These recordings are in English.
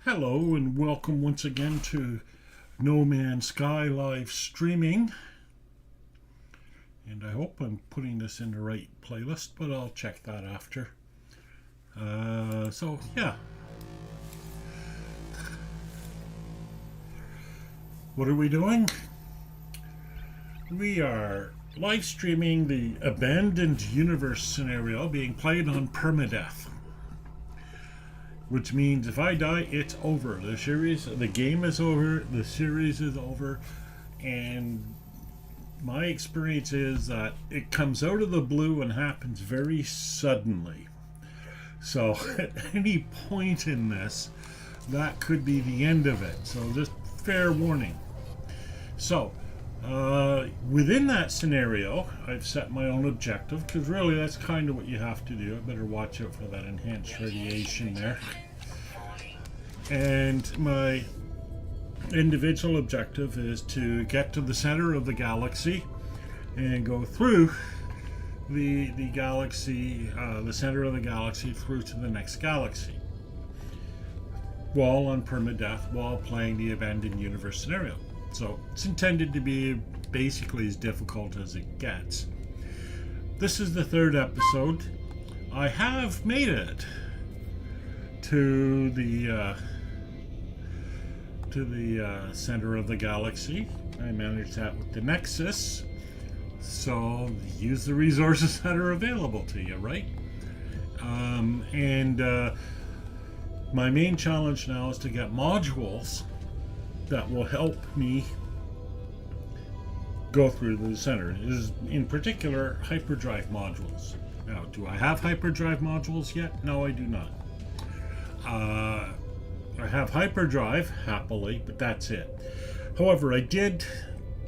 Hello and welcome once again to No Man's Sky live streaming. And I hope I'm putting this in the right playlist, but I'll check that after. Yeah. What are we doing? We are live streaming the Abandoned Universe scenario being played on Permadeath. Which means if I die, it's over. The game is over, the series is over, and my experience is that it comes out of the blue and happens very suddenly. So at any point in this, that could be the end of it. So just fair warning. So, within that scenario, I've set my own objective, because really that's kind of what you have to do. I better watch out for that enhanced radiation there. And my individual objective is to get to the center of the galaxy and go through the galaxy, the center of the galaxy, through to the next galaxy, while on permadeath, while playing the Abandoned Universe scenario. So it's intended to be basically as difficult as it gets. This is the third episode. I have made it to the center of the galaxy. I managed that with the Nexus. So use the resources that are available to you, right? My main challenge now is to get modules that will help me go through the center. Is in particular hyperdrive modules. Now, do I have hyperdrive modules yet? No, I do not. I have hyperdrive, happily, but that's it. However, I did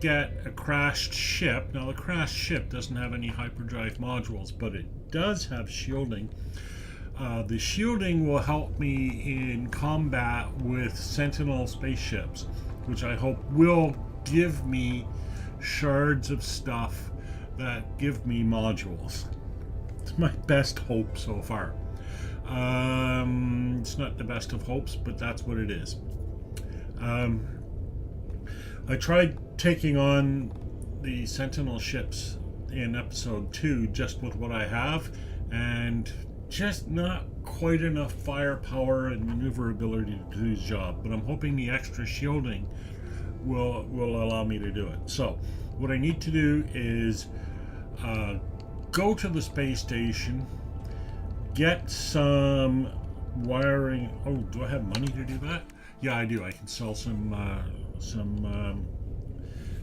get a crashed ship. Now, the crashed ship doesn't have any hyperdrive modules, but it does have shielding. The shielding will help me in combat with Sentinel spaceships, which I hope will give me shards of stuff that give me modules. It's my best hope so far. It's not the best of hopes, but that's what it is. I tried taking on the Sentinel ships in episode 2 just with what I have, and just not quite enough firepower and maneuverability to do the job. But I'm hoping the extra shielding will allow me to do it. So what I need to do is go to the space station, get some wiring. Oh, do I have money to do that? Yeah, I do. I can sell some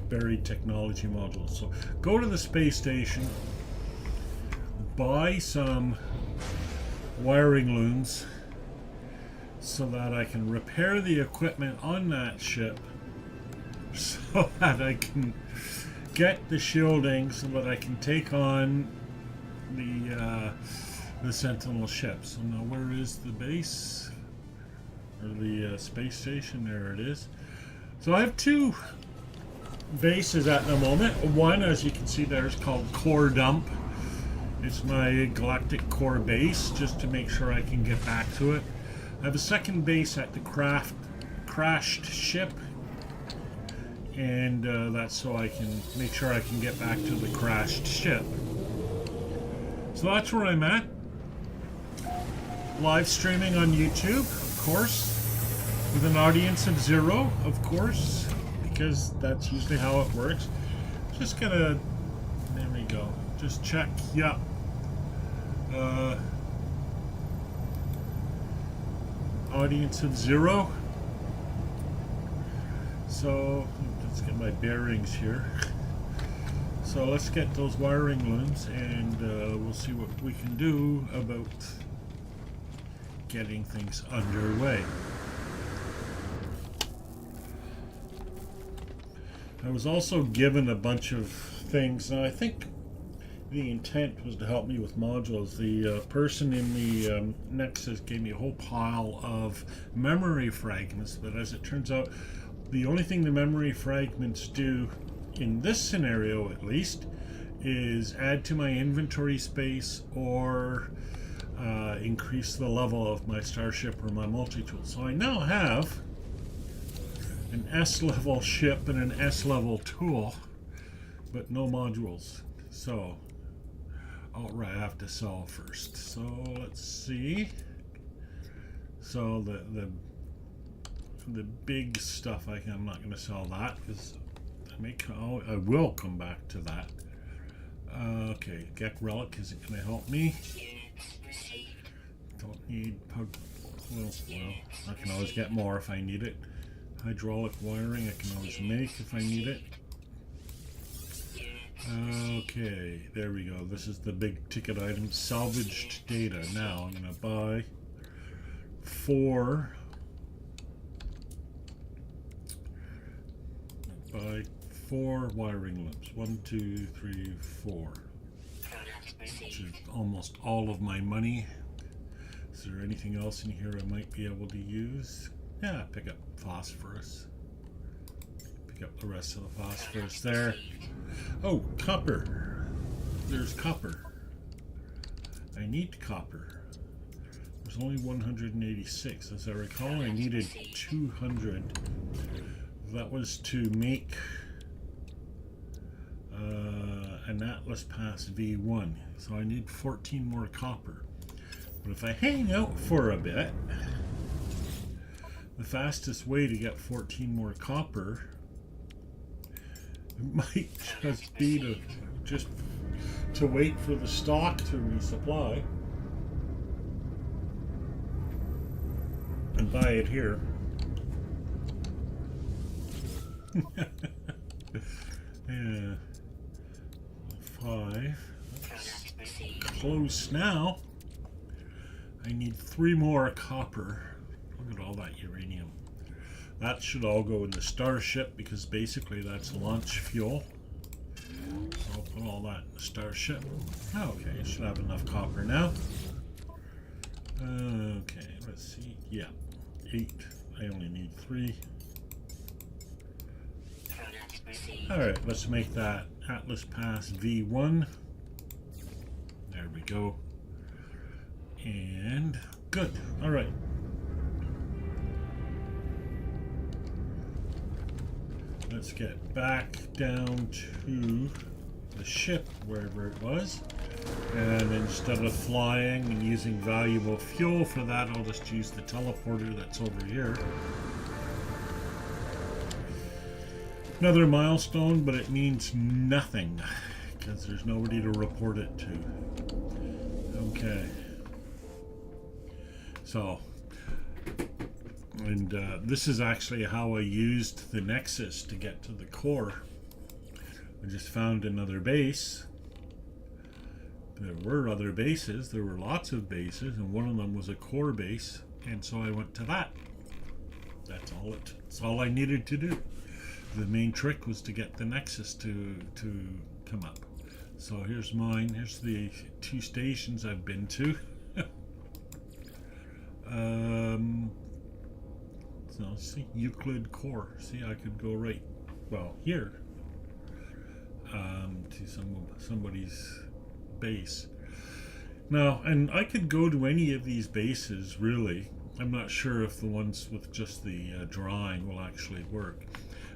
buried technology modules. So go to the space station, buy some wiring looms so that I can repair the equipment on that ship, so that I can get the shielding, so that I can take on the Sentinel ships. So now, where is the base or the space station? There it is. So I have two bases at the moment. One, as you can see there, is called Core Dump. It's my galactic core base, just to make sure I can get back to it. I have a second base at the crashed ship, and that's so I can make sure I can get back to the crashed ship. So that's where I'm at. Live streaming on YouTube, of course, with an audience of 0, of course, because that's usually how it works. Just gonna, there we go. Just check, yeah. Audience of 0. So let's get my bearings here. So let's get those wiring looms, and we'll see what we can do about getting things underway. I was also given a bunch of things, and I think the intent was to help me with modules. The person in the Nexus gave me a whole pile of memory fragments, but as it turns out, the only thing the memory fragments do, in this scenario at least, is add to my inventory space or increase the level of my starship or my multi-tool. So I now have an S-level ship and an S-level tool, but no modules. So, oh right, I have to sell first. So let's see. So the big stuff I'm not going to sell that because I will come back to that. Okay, Gek Relic isn't going to help me. Don't need pug. Well, I can always get more if I need it. Hydraulic wiring I can always make if I need it. Okay, there we go. This is the big ticket item, salvaged data. Now I'm going to buy 4. Buy 4 wiring loops. 1, 2, 3, 4. Which is almost all of my money. Is there anything else in here I might be able to use? Yeah, pick up phosphorus. Pick up the rest of the phosphorus there. Oh, copper. There's copper. I need copper. There's only 186. As I recall, I needed 200. That was to make an Atlas Pass V1. So I need 14 more copper. But if I hang out for a bit, the fastest way to get 14 more copper might just be to wait for the stock to resupply and buy it here. Yeah. 5. That's close now. I need 3 more copper. Look at all that uranium. That should all go in the starship because basically that's launch fuel. So I'll put all that in the starship. Okay, I should have enough copper now. Okay, let's see. Yeah, 8. I only need 3. Alright, let's make that Atlas Pass V1. There we go. And good. Alright. Let's get back down to the ship, wherever it was. And instead of flying and using valuable fuel for that, I'll just use the teleporter that's over here. Another milestone, but it means nothing because there's nobody to report it to. Okay. So, and this is actually how I used the Nexus to get to the core. I just found another base. There were other bases. There were lots of bases, and one of them was a core base, and so I went to that. That's all I needed to do. The main trick was to get the Nexus to come up. So here's mine. Here's the 2 stations I've been to. So see, Euclid Core. See, I could go right, well, here to somebody's base. Now, and I could go to any of these bases, really. I'm not sure if the ones with just the drawing will actually work.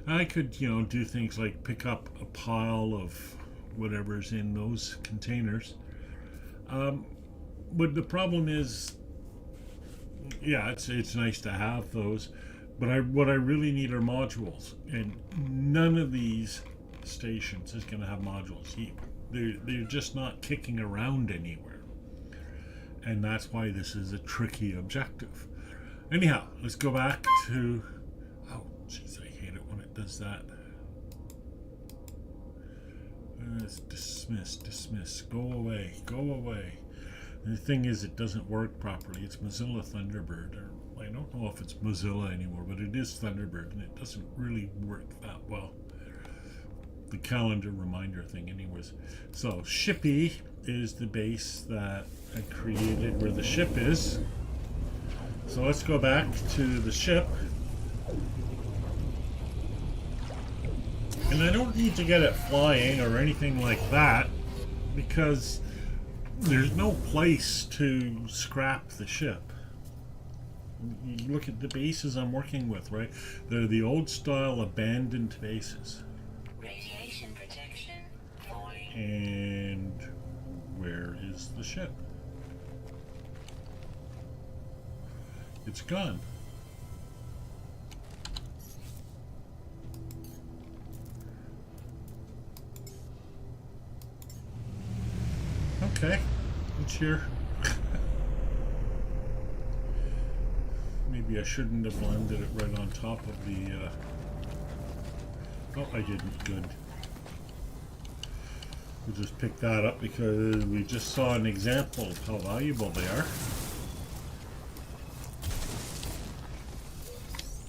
I could, do things like pick up a pile of whatever's in those containers. But the problem is, yeah, it's nice to have those, but what I really need are modules, and none of these stations is going to have modules. They're just not kicking around anywhere, and that's why this is a tricky objective. Anyhow, let's go back to, oh jeez, I hate it when it does that. Let's dismiss, go away. And the thing is, it doesn't work properly. It's Mozilla Thunderbird, or I don't know if it's Mozilla anymore, but it is Thunderbird, and it doesn't really work that well. The calendar reminder thing anyways. So Shippy is the base that I created where the ship is. So let's go back to the ship. And I don't need to get it flying or anything like that, because there's no place to scrap the ship. You look at the bases I'm working with, right? They're the old style abandoned bases. Radiation protection falling. And where is the ship? It's gone. Okay, it's here. Maybe I shouldn't have landed it right on top of the... Oh, I didn't. Good. We'll just pick that up because we just saw an example of how valuable they are.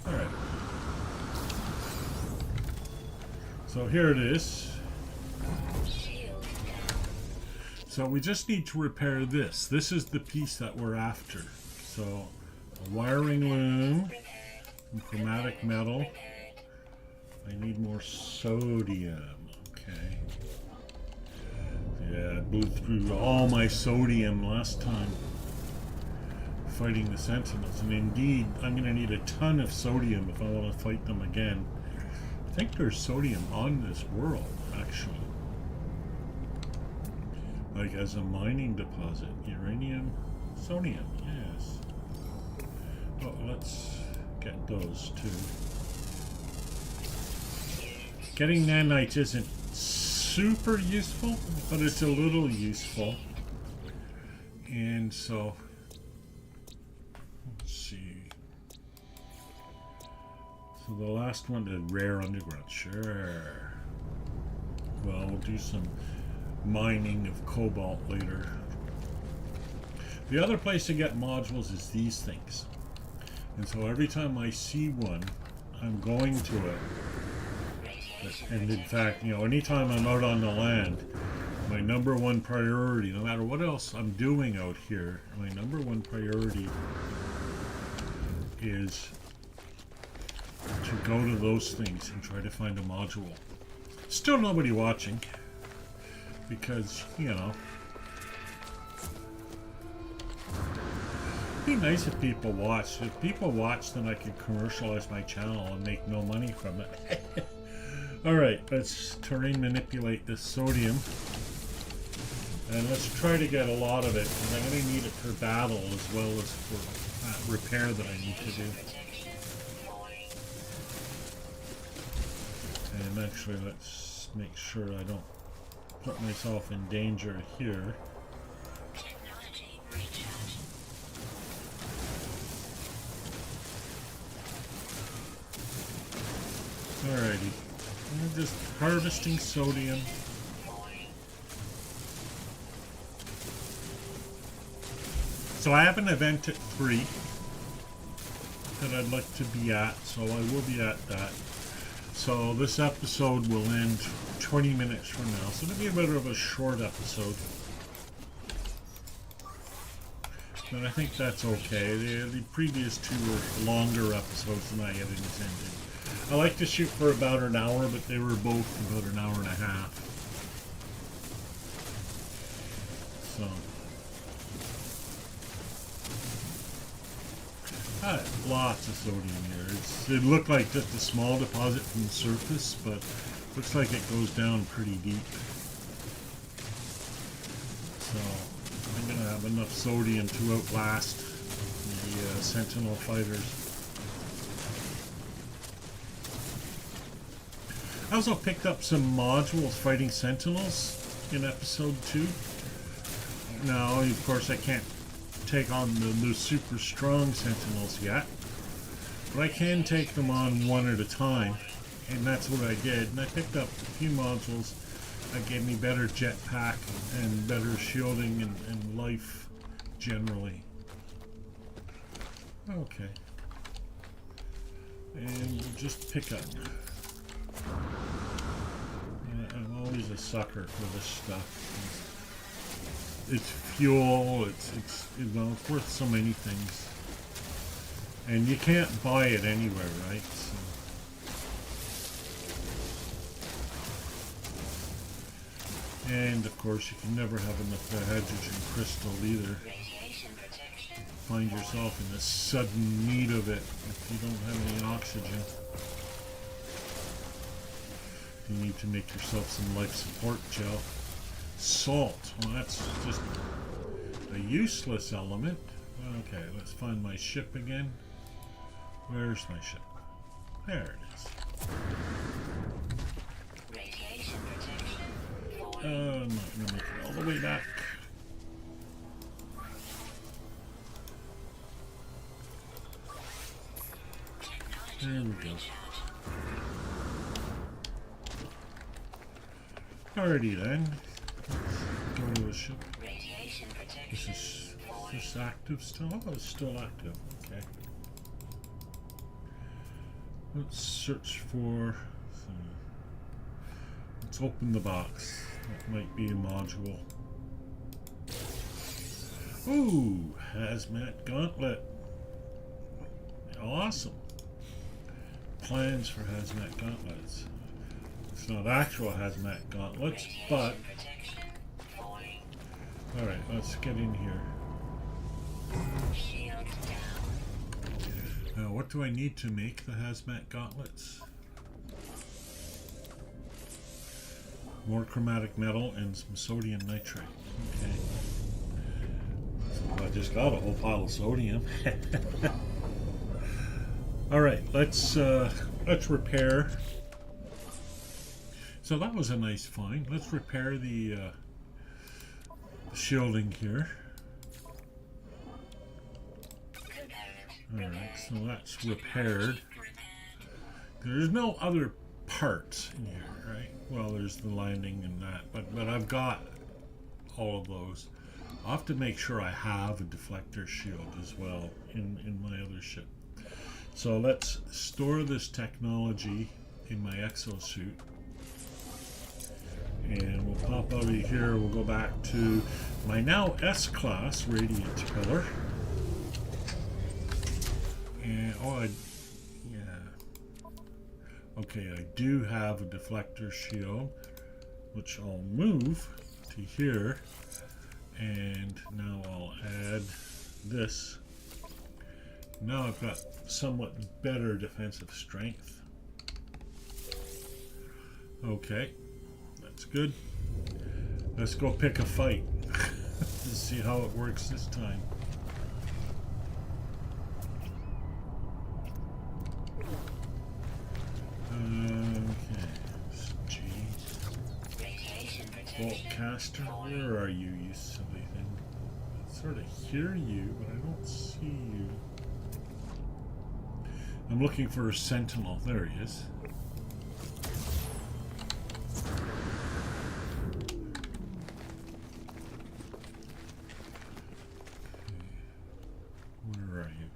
Alright. So here it is. So we just need to repair this. This is the piece that we're after. So a wiring loom, chromatic metal. I need more sodium. Okay. Yeah, I blew through all my sodium last time fighting the Sentinels. And indeed, I'm going to need a ton of sodium if I want to fight them again. I think there's sodium on this world, actually. Like as a mining deposit. Uranium, sodium, yes. Oh, let's get those too. Getting nanites isn't super useful, but it's a little useful. And so, let's see. So the last one is rare underground, sure. Well, we'll do some mining of cobalt later. The other place to get modules is these things. And so every time I see one, I'm going to it. And in fact, you know, anytime I'm out on the land, my number one priority, no matter what else I'm doing out here, my number one priority is to go to those things and try to find a module. Still nobody watching. Because, you know, it'd be nice if people watched. If people watch, then I could commercialize my channel and make no money from it. Alright, let's terrain manipulate this sodium. And let's try to get a lot of it, because I'm going to need it for battle as well as for that repair that I need to do. And actually, let's make sure I don't put myself in danger here. Alrighty. I'm just harvesting sodium. So I have an event at 3 that I'd like to be at, so I will be at that. So this episode will end 20 minutes from now, so it'll be a bit of a short episode. But I think that's okay. The previous 2 were longer episodes than I had intended. I like to shoot for about an hour, but they were both about an hour and a half. So. Lots of sodium here. It looked like just a small deposit from the surface, but looks like it goes down pretty deep. So I'm going to have enough sodium to outlast the Sentinel fighters. I also picked up some modules fighting Sentinels in episode 2. Now, of course, I can't take on the super strong Sentinels yet, but I can take them on one at a time, and that's what I did. And I picked up a few modules that gave me better jetpack and better shielding and life generally. Okay. And we'll just pick up. I'm always a sucker for this stuff. It's fuel, it's worth so many things. And you can't buy it anywhere, right? So. And of course, you can never have enough hydrogen crystal either. Radiation protection. Find yourself in a sudden need of it if you don't have any oxygen. You need to make yourself some life support gel. Salt. Well, that's just a useless element. Okay, let's find my ship again. Where's my ship? There it is. Radiation protection. I'm not gonna make it all the way back. There we go. Alrighty then. Let's go to the ship. Radiation This protection. is this active still? Oh, it's still active. Okay. Let's search for. Let's open the box. That might be a module. Ooh, hazmat gauntlet. Awesome. Plans for hazmat gauntlets. It's not actual hazmat gauntlets, but Radiation protection. Falling. alright, let's get in here. Shield down. Now, what do I need to make the hazmat gauntlets? More chromatic metal and some sodium nitrate. Okay. So I just got a whole pile of sodium. Alright, let's repair. So that was a nice find. Let's repair the shielding here. Alright, so that's repaired. There's no other parts in here, right? Well, there's the landing and that, but I've got all of those. I'll have to make sure I have a deflector shield as well in my other ship. So let's store this technology in my exosuit. And we'll pop out of here. We'll go back to my now S-class radiant pillar. And okay, I do have a deflector shield, which I'll move to here. And now I'll add this. Now I've got somewhat better defensive strength. Okay, that's good. Let's go pick a fight. Let's see how it works this time. Okay, G. Radiation Bolt protection. caster, where are you, you silly thing? I sort of hear you, but I don't see you. I'm looking for a sentinel. There he is. Where are you?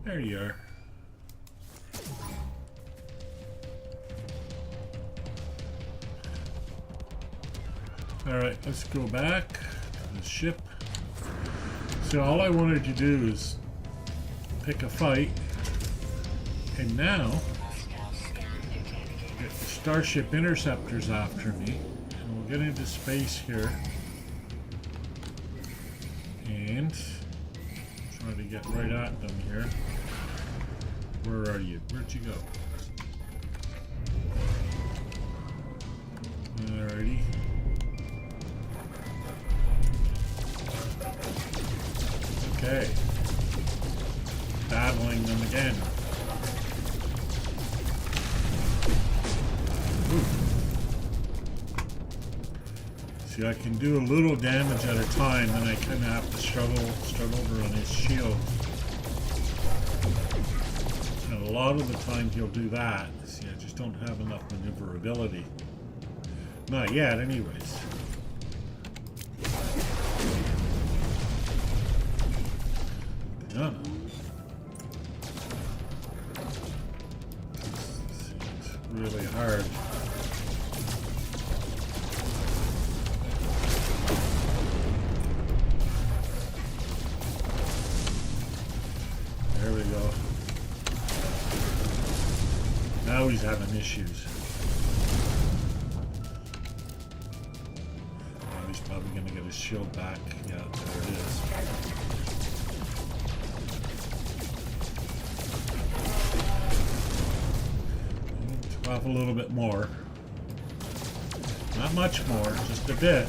There you are. Alright, let's go back to the ship. So all I wanted to do is pick a fight, and now get the Starship Interceptors after me, and we'll get into space here and try to get right at them here. Where are you? Where'd you go? Alrighty. Okay. Battling them again. Ooh. See, I can do a little damage at a time, then I kind of have to struggle over on his shield. And a lot of the time he'll do that. See, I just don't have enough maneuverability. Not yet, anyways. Yeah. It's really hard. There we go. Now he's having issues. his shield back. Yeah, there it is. Off a little bit more. Not much more, just a bit.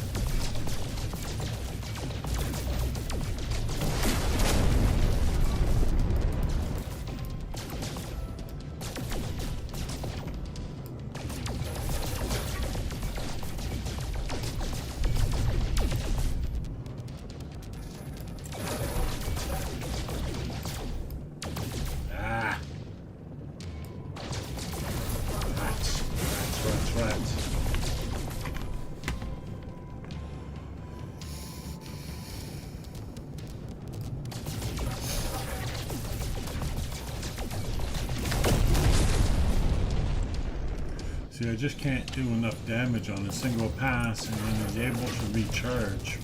See, I just can't do enough damage on a single pass, and then he's able to recharge.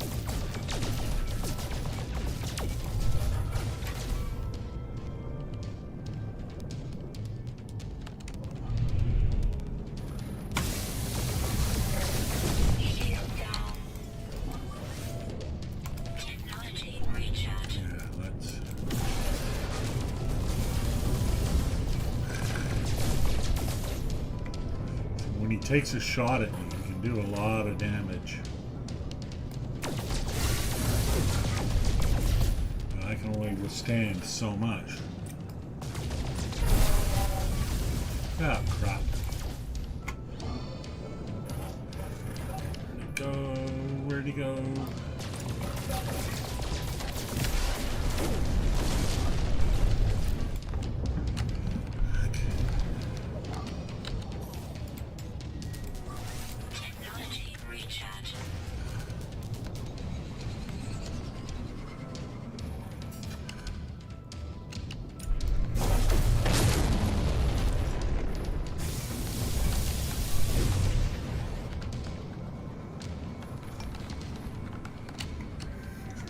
Takes a shot at me, you can do a lot of damage. But I can only withstand so much. Ah, crap. Where'd he go? Where'd he go?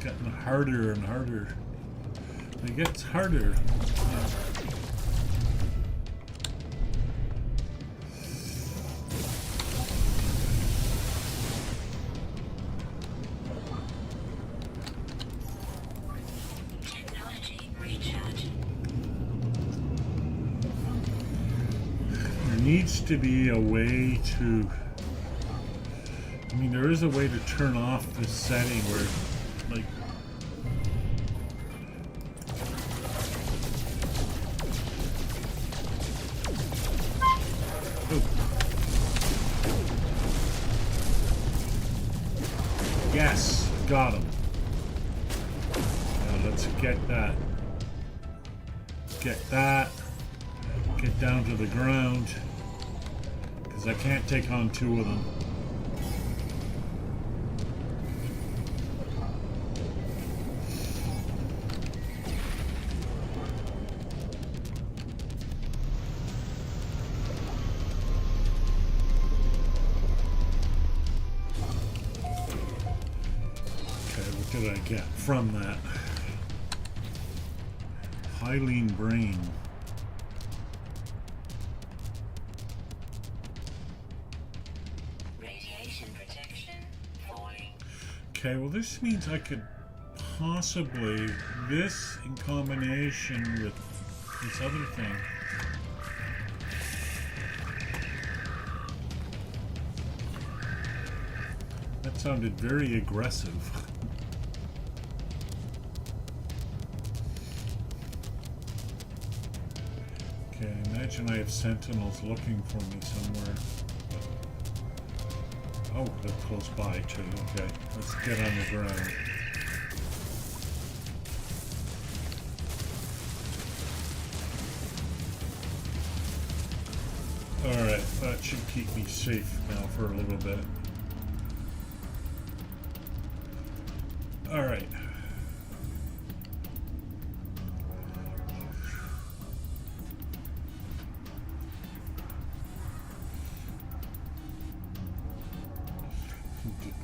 Getting harder and harder. It gets harder. Technology recharge. There needs to be a way to... I mean, there is a way to turn off this setting where, like, yes, got him. Now let's get that. Get that. Get down to the ground. Because I can't take on two of them. What did I get from that? Hyaline brain. Radiation protection falling. Okay, well this means I could possibly, this in combination with this other thing. That sounded very aggressive. Okay, imagine I have sentinels looking for me somewhere. Oh, they're close by too. Okay, let's get on the ground. Alright, that should keep me safe now for a little bit. Alright.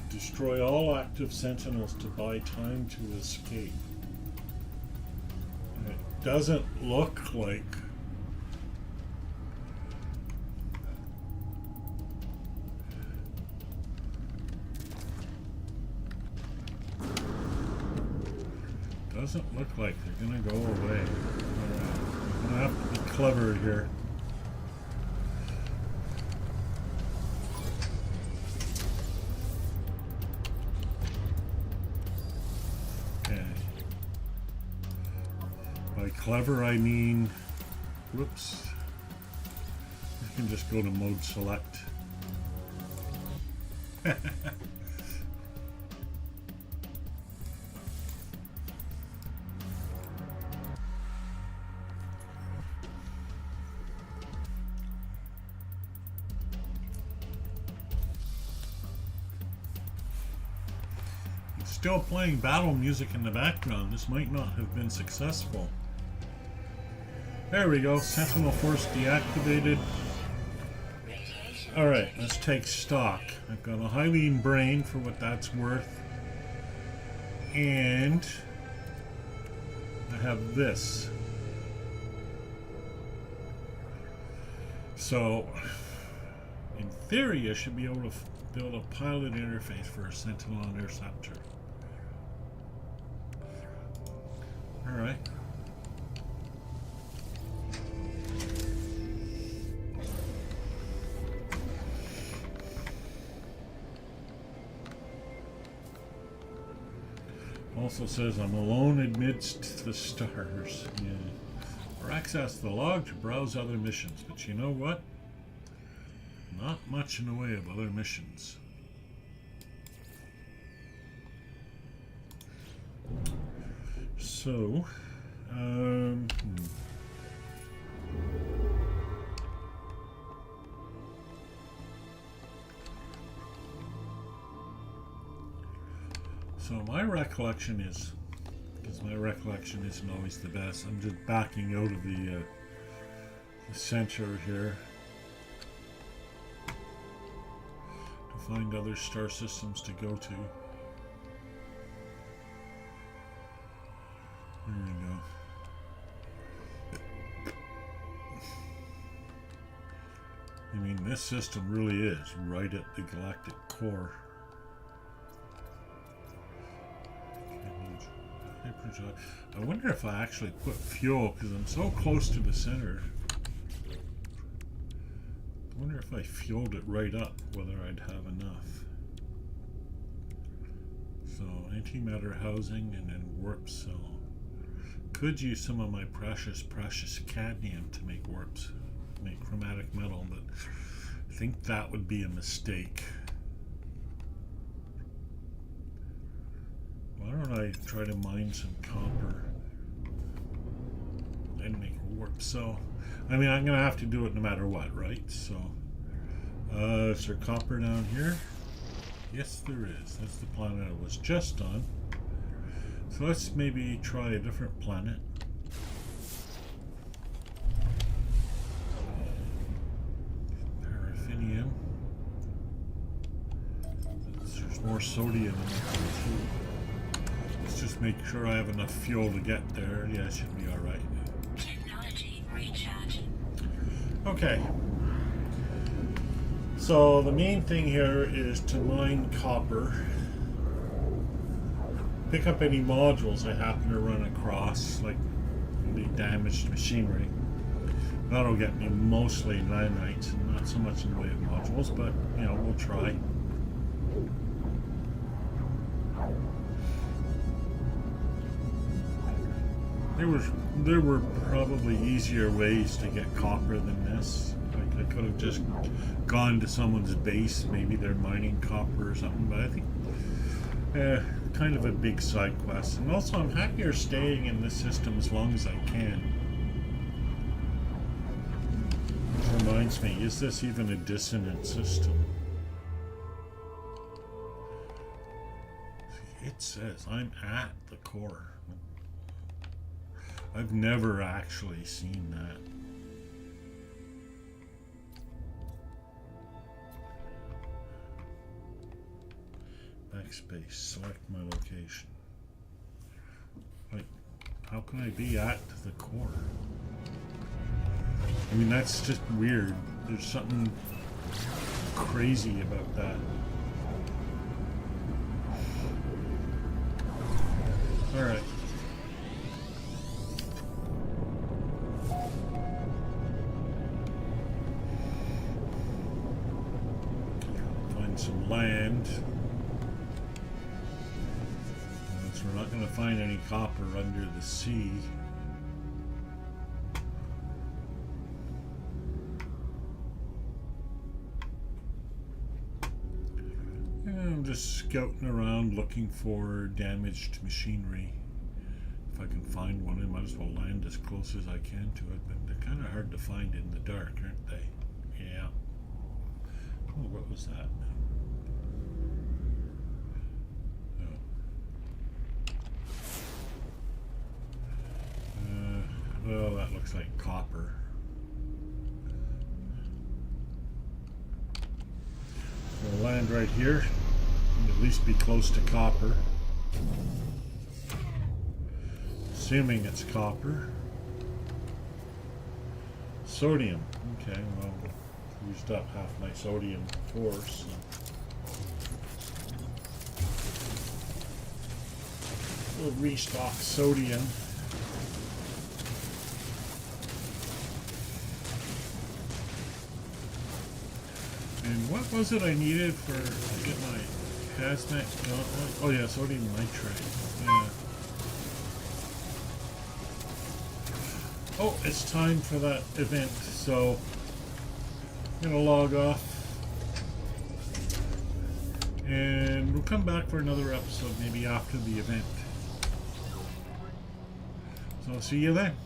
Destroy all active sentinels to buy time to escape. And it doesn't look like Doesn't look like they're gonna go away. Alright, I'm gonna have to be clever here. Okay. By clever I mean, whoops. I can just go to mode select. Still playing battle music in the background. This might not have been successful. There we go. Sentinel Force deactivated. Alright, let's take stock. I've got a Hylian brain for what that's worth. And I have this. So, in theory, I should be able to build a pilot interface for a Sentinel Interceptor. Alright. Also says I'm alone amidst the stars. Yeah. Or access the log to browse other missions. But you know what? Not much in the way of other missions. So, So my recollection is, because my recollection isn't always the best, I'm just backing out of the center here to find other star systems to go to. There we go. I mean, this system really is right at the galactic core. I wonder if I actually put fuel, because I'm so close to the center. I wonder if I fueled it right up, whether I'd have enough. So, antimatter housing and then warp cell. Could use some of my precious cadmium to make warps, make chromatic metal, but I think that would be a mistake. Why don't I try to mine some copper and make a warp cell? I mean, I'm going to have to do it no matter what, right? So, is there copper down here? Yes, there is. That's the planet I was just on. So let's maybe try a different planet. Paraffinium. There's more sodium in there too. Just make sure I have enough fuel to get there. Yeah, it should be alright. Technology recharge. Okay. So the main thing here is to mine copper. Pick up any modules I happen to run across, like the damaged machinery. That'll get me mostly nanites, and not so much in the way of modules, but you know, we'll try. There were probably easier ways to get copper than this. Like I could have just gone to someone's base, maybe they're mining copper or something, but I think kind of a big side quest. And also I'm happier staying in this system as long as I can. Which reminds me, is this even a dissonant system? It says I'm at the core. I've never actually seen that. Backspace, select my location. Like, how can I be at the core? I mean, that's just weird. There's something crazy about that. Alright. some land. So we're not going to find any copper under the sea. And I'm just scouting around looking for damaged machinery. If I can find one, I might as well land as close as I can to it, but they're kind of hard to find in the dark, aren't they? Yeah. Oh, what was that? Well, that looks like copper. We'll land right here, and at least be close to copper. Assuming it's copper. Sodium. Okay, well, used up half my sodium before, so. We'll restock sodium. And what was it I needed to get my hazmat gauntlet? Oh yeah, sodium nitrate. Yeah. Oh, it's time for that event, so I'm gonna log off. And we'll come back for another episode maybe after the event. So I'll see you then.